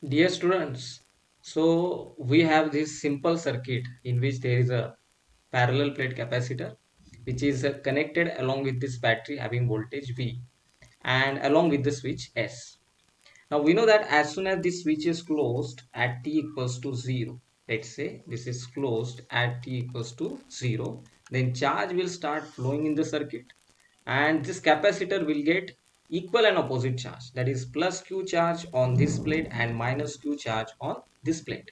Dear students, so we have this simple circuit in which there is a parallel plate capacitor which is connected along with this battery having voltage V and along with the switch S. Now we know that as soon as this switch is closed at t equals to 0, let's say this is closed at t equals to 0, then charge will start flowing in the circuit and this capacitor will get equal and opposite charge, that is plus q charge on this plate and minus q charge on this plate.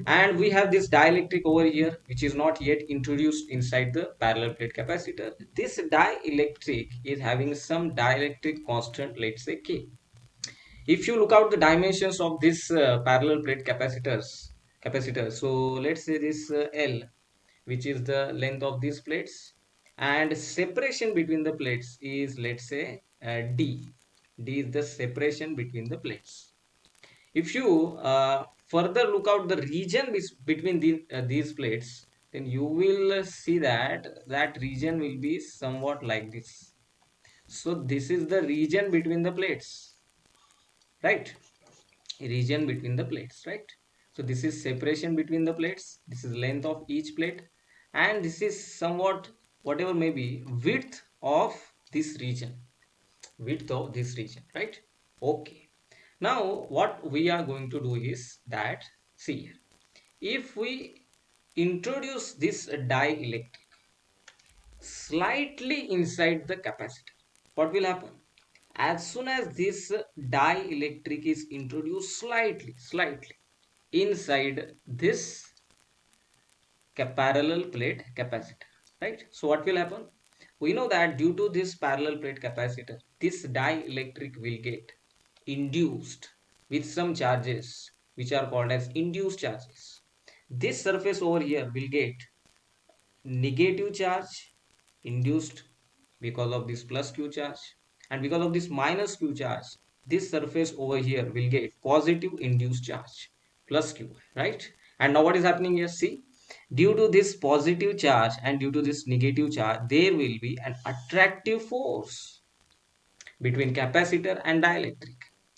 And we have this dielectric over here which is not yet introduced inside the parallel plate capacitor. This dielectric is having some dielectric constant, let's say k. If you look out the dimensions of this parallel plate capacitor, so let's say this L, which is the length of these plates, and separation between the plates is, let's say, D is the separation between the plates. If you further look out the region between these plates, then you will see that that region will be somewhat like this. So this is the region between the plates, right? Region between the plates, right? So this is separation between the plates, this is length of each plate, and this is somewhat whatever may be width of this region, width of this region, right? Okay, now what we are going to do is that, see here, if we introduce this dielectric slightly inside the capacitor, what will happen? As soon as this dielectric is introduced slightly inside this parallel plate capacitor, right? So what will happen? We know that due to this parallel plate capacitor, this dielectric will get induced with some charges which are called as induced charges. This surface over here will get negative charge induced because of this plus q charge, and because of this minus q charge, this surface over here will get positive induced charge plus q, right? And now what is happening here? See, due to this positive charge and due to this negative charge, there will be an attractive force between capacitor and dielectric.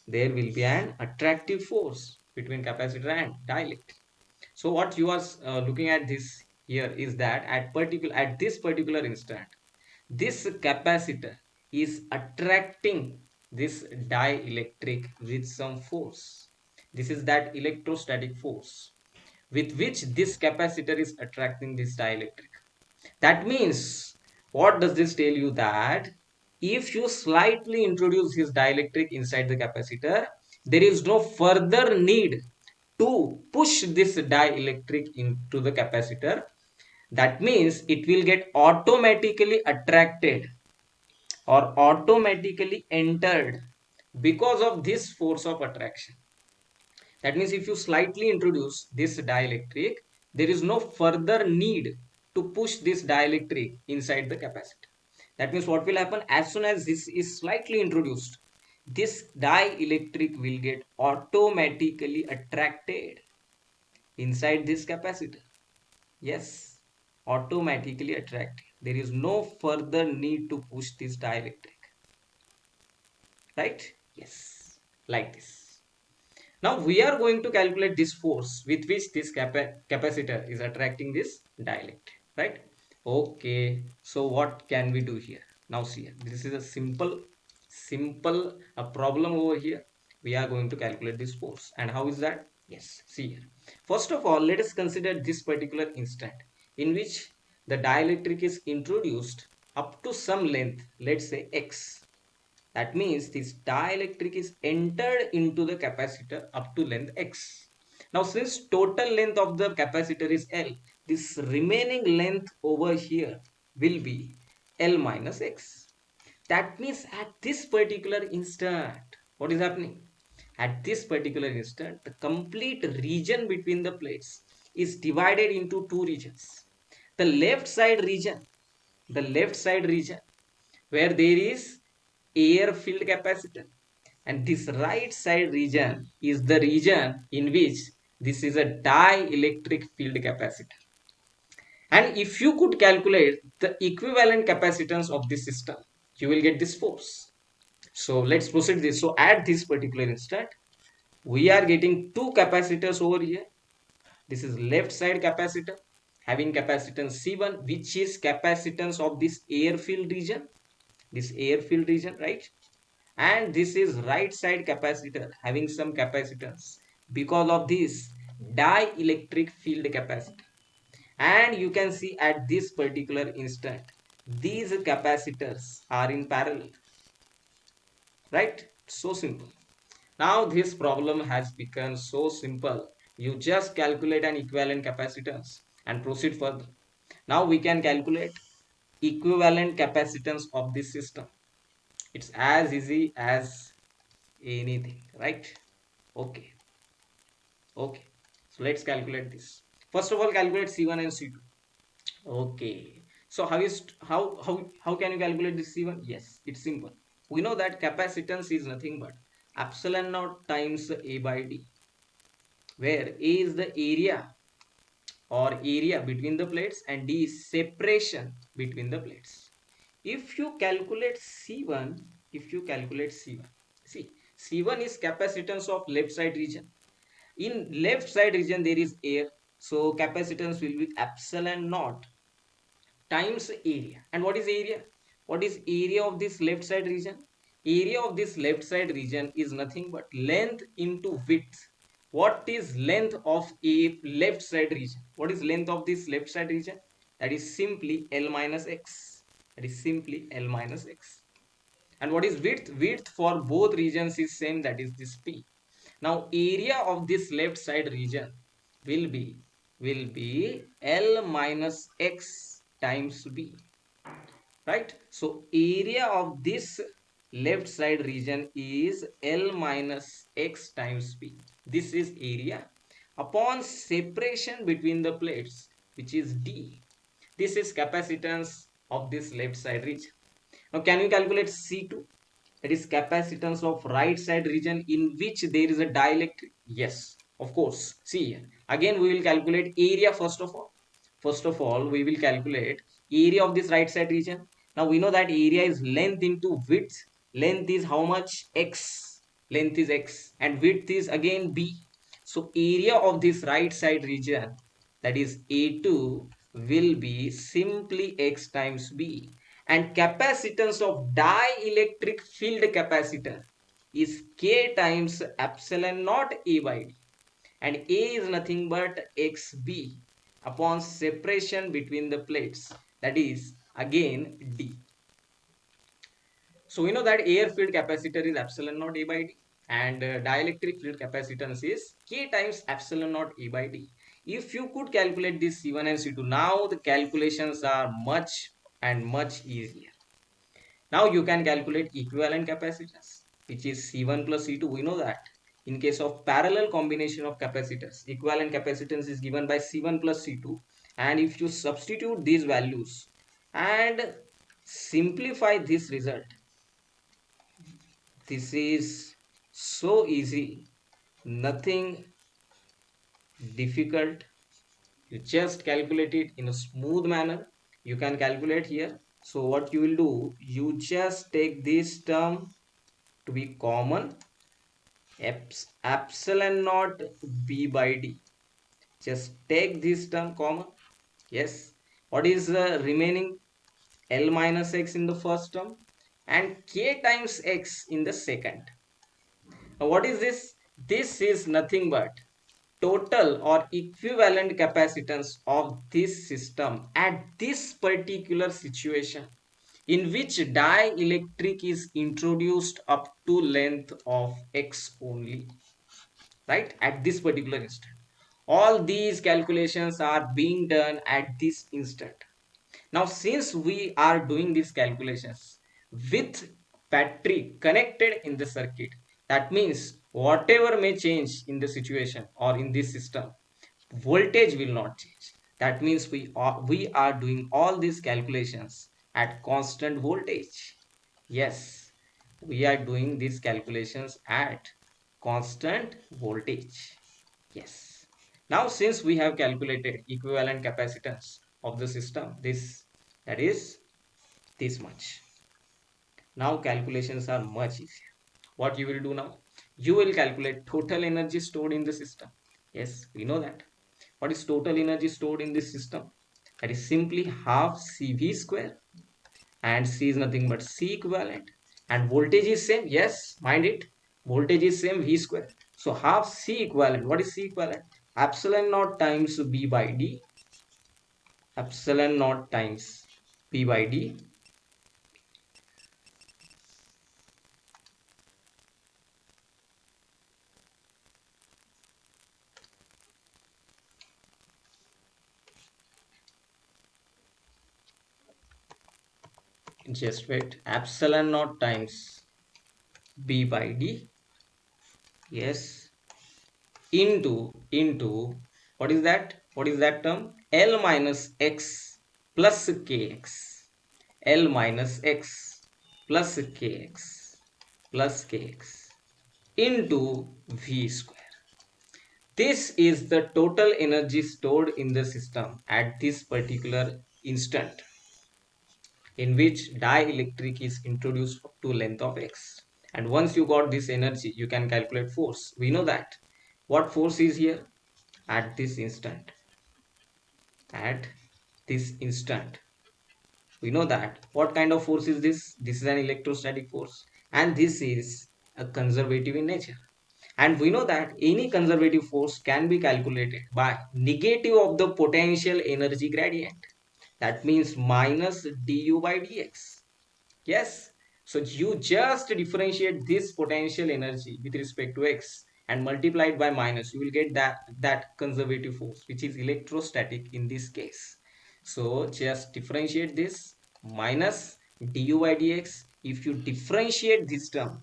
There will be an attractive force between capacitor and dielectric. So what you are looking at this here is that at this particular instant, this capacitor is attracting this dielectric with some force. This is that electrostatic force with which this capacitor is attracting this dielectric. That means, what does this tell you? That if you slightly introduce this dielectric inside the capacitor, there is no further need to push this dielectric into the capacitor. That means it will get automatically attracted or automatically entered because of this force of attraction. That means if you slightly introduce this dielectric, there is no further need to push this dielectric inside the capacitor. That means what will happen? As soon as this is slightly introduced, this dielectric will get automatically attracted inside this capacitor. Yes, automatically attracted. There is no further need to push this dielectric, right? Yes, like this. Now we are going to calculate this force with which this capacitor is attracting this dielectric, right? Okay, so what can we do here? Now see here, this is a simple a problem over here. We are going to calculate this force, and how is that? Yes, see here. First of all, let us consider this particular instant in which the dielectric is introduced up to some length, let's say x. That means this dielectric is entered into the capacitor up to length x. Now since total length of the capacitor is L, this remaining length over here will be L minus x. That means at this particular instant, what is happening? At this particular instant, the complete region between the plates is divided into two regions. The left side region where there is air filled capacitor, and this right side region is the region in which this is a dielectric field capacitor. And if you could calculate the equivalent capacitance of this system, you will get this force. So let's proceed this. So at this particular instant, We are getting two capacitors over here. This is left side capacitor having capacitance C1, which is capacitance of this air filled region. This air filled region, right? And this is right side capacitor having some capacitance because of this dielectric field capacitor. And you can see at this particular instant, these capacitors are in parallel, right? So simple. Now this problem has become so simple. You just calculate an equivalent capacitance and proceed further. Now we can calculate equivalent capacitance of this system. It's as easy as anything, right? Okay, okay. So let's calculate this. First of all, calculate C1 and C2. Okay. So how can you calculate this C1? Yes, it's simple. We know that capacitance is nothing but epsilon naught times A by D, where A is the area or area between the plates and D is separation between the plates. If you calculate C1, see, C1 is capacitance of left side region. In left side region there is air, so capacitance will be epsilon naught times area. And what is area? What is area of this left side region? Area of this left side region is nothing but length into width. What is length of a left side region? What is length of this left side region? That is simply L minus x. That is simply L minus x. And what is width? Width for both regions is same, that is this P. Now area of this left side region will be L minus x times B, right? So area of this left side region is L minus x times B. This is area upon separation between the plates, which is D. This is capacitance of this left side region. Now can you calculate C2? That is capacitance of right side region in which there is a dielectric. Yes, of course. See here. Again we will calculate area first of all. First of all, we will calculate area of this right side region. Now we know that area is length into width. Length is how much? X. Length is x and width is again b. So area of this right side region, that is A2, will be simply x times b. And capacitance of dielectric field capacitor is K times epsilon naught A by D. And A is nothing but XB upon separation between the plates, that is again D. So we know that air field capacitor is epsilon naught A by D and dielectric field capacitance is K times epsilon naught A by D. If you could calculate this C1 and C2, now the calculations are much easier. Now you can calculate equivalent capacitance, which is C1 plus C2. We know that in case of parallel combination of capacitors, equivalent capacitance is given by C1 plus C2. And if you substitute these values and simplify this result, this is so easy, nothing difficult. You just calculate it in a smooth manner. You can calculate here. So what you will do, you just take this term to be common, epsilon naught b by d. Just take this term common. Yes. What is the remaining? L minus x in the first term and k times x in the second. Now what is this? This is nothing but total or equivalent capacitance of this system at this particular situation, in which dielectric is introduced up to length of x only, right? At this particular instant, all these calculations are being done at this instant. Now since we are doing these calculations with battery connected in the circuit, that means whatever may change in the situation or in this system, voltage will not change. That means we are doing all these calculations at constant voltage. Yes, we are doing these calculations at constant voltage. Yes. Now since we have calculated equivalent capacitance of the system, this, that is this much. Now calculations are much easier. What you will do now? You will calculate total energy stored in the system. Yes, we know that. What is total energy stored in this system? That is simply half CV square, and C is nothing but C equivalent, and voltage is same. Yes, mind it, voltage is same, V square. So half C equivalent. What is C equivalent? Epsilon naught times B by D. Epsilon naught times B by D. Just wait. Epsilon naught times B by D. Yes, into what is that? What is that term? L minus x plus kx. L minus x plus kx plus kx into V square. This is the total energy stored in the system at this particular instant in which dielectric is introduced up to length of x. And once you got this energy, you can calculate force. We know that. What force is here? At this instant. At this instant. We know that. What kind of force is this? This is an electrostatic force. And this is a conservative in nature. And we know that any conservative force can be calculated by negative of the potential energy gradient. That means minus du by dx. Yes. So you just differentiate this potential energy with respect to x and multiply it by minus. You will get that conservative force, which is electrostatic in this case. So just differentiate this minus du by dx. If you differentiate this term,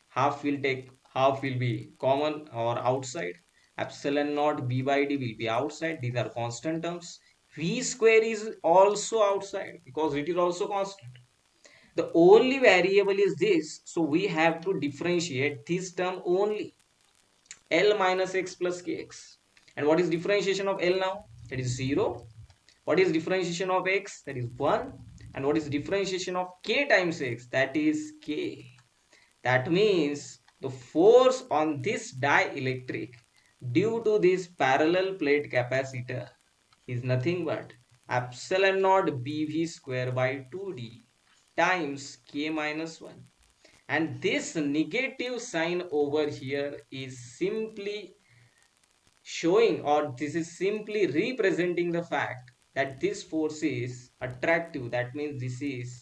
half will be common or outside. Epsilon naught b by d will be outside. These are constant terms. V square is also outside because it is also constant. The only variable is this, so we have to differentiate this term only. L minus x plus kx. And what is differentiation of L now? That is 0. What is differentiation of x? That is 1. And what is differentiation of k times x? That is k. That means the force on this dielectric due to this parallel plate capacitor is nothing but epsilon naught bv square by 2d times k minus 1. And this negative sign over here is simply showing, or this is simply representing the fact that this force is attractive. That means this is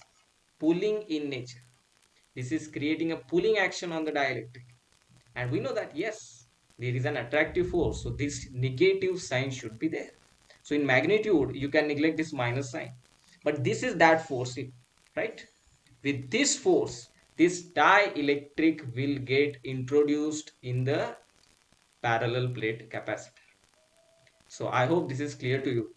pulling in nature. This is creating a pulling action on the dielectric. And we know that yes, there is an attractive force. So this negative sign should be there. So in magnitude, you can neglect this minus sign. But this is that force, right? With this force, this dielectric will get introduced in the parallel plate capacitor. So I hope this is clear to you.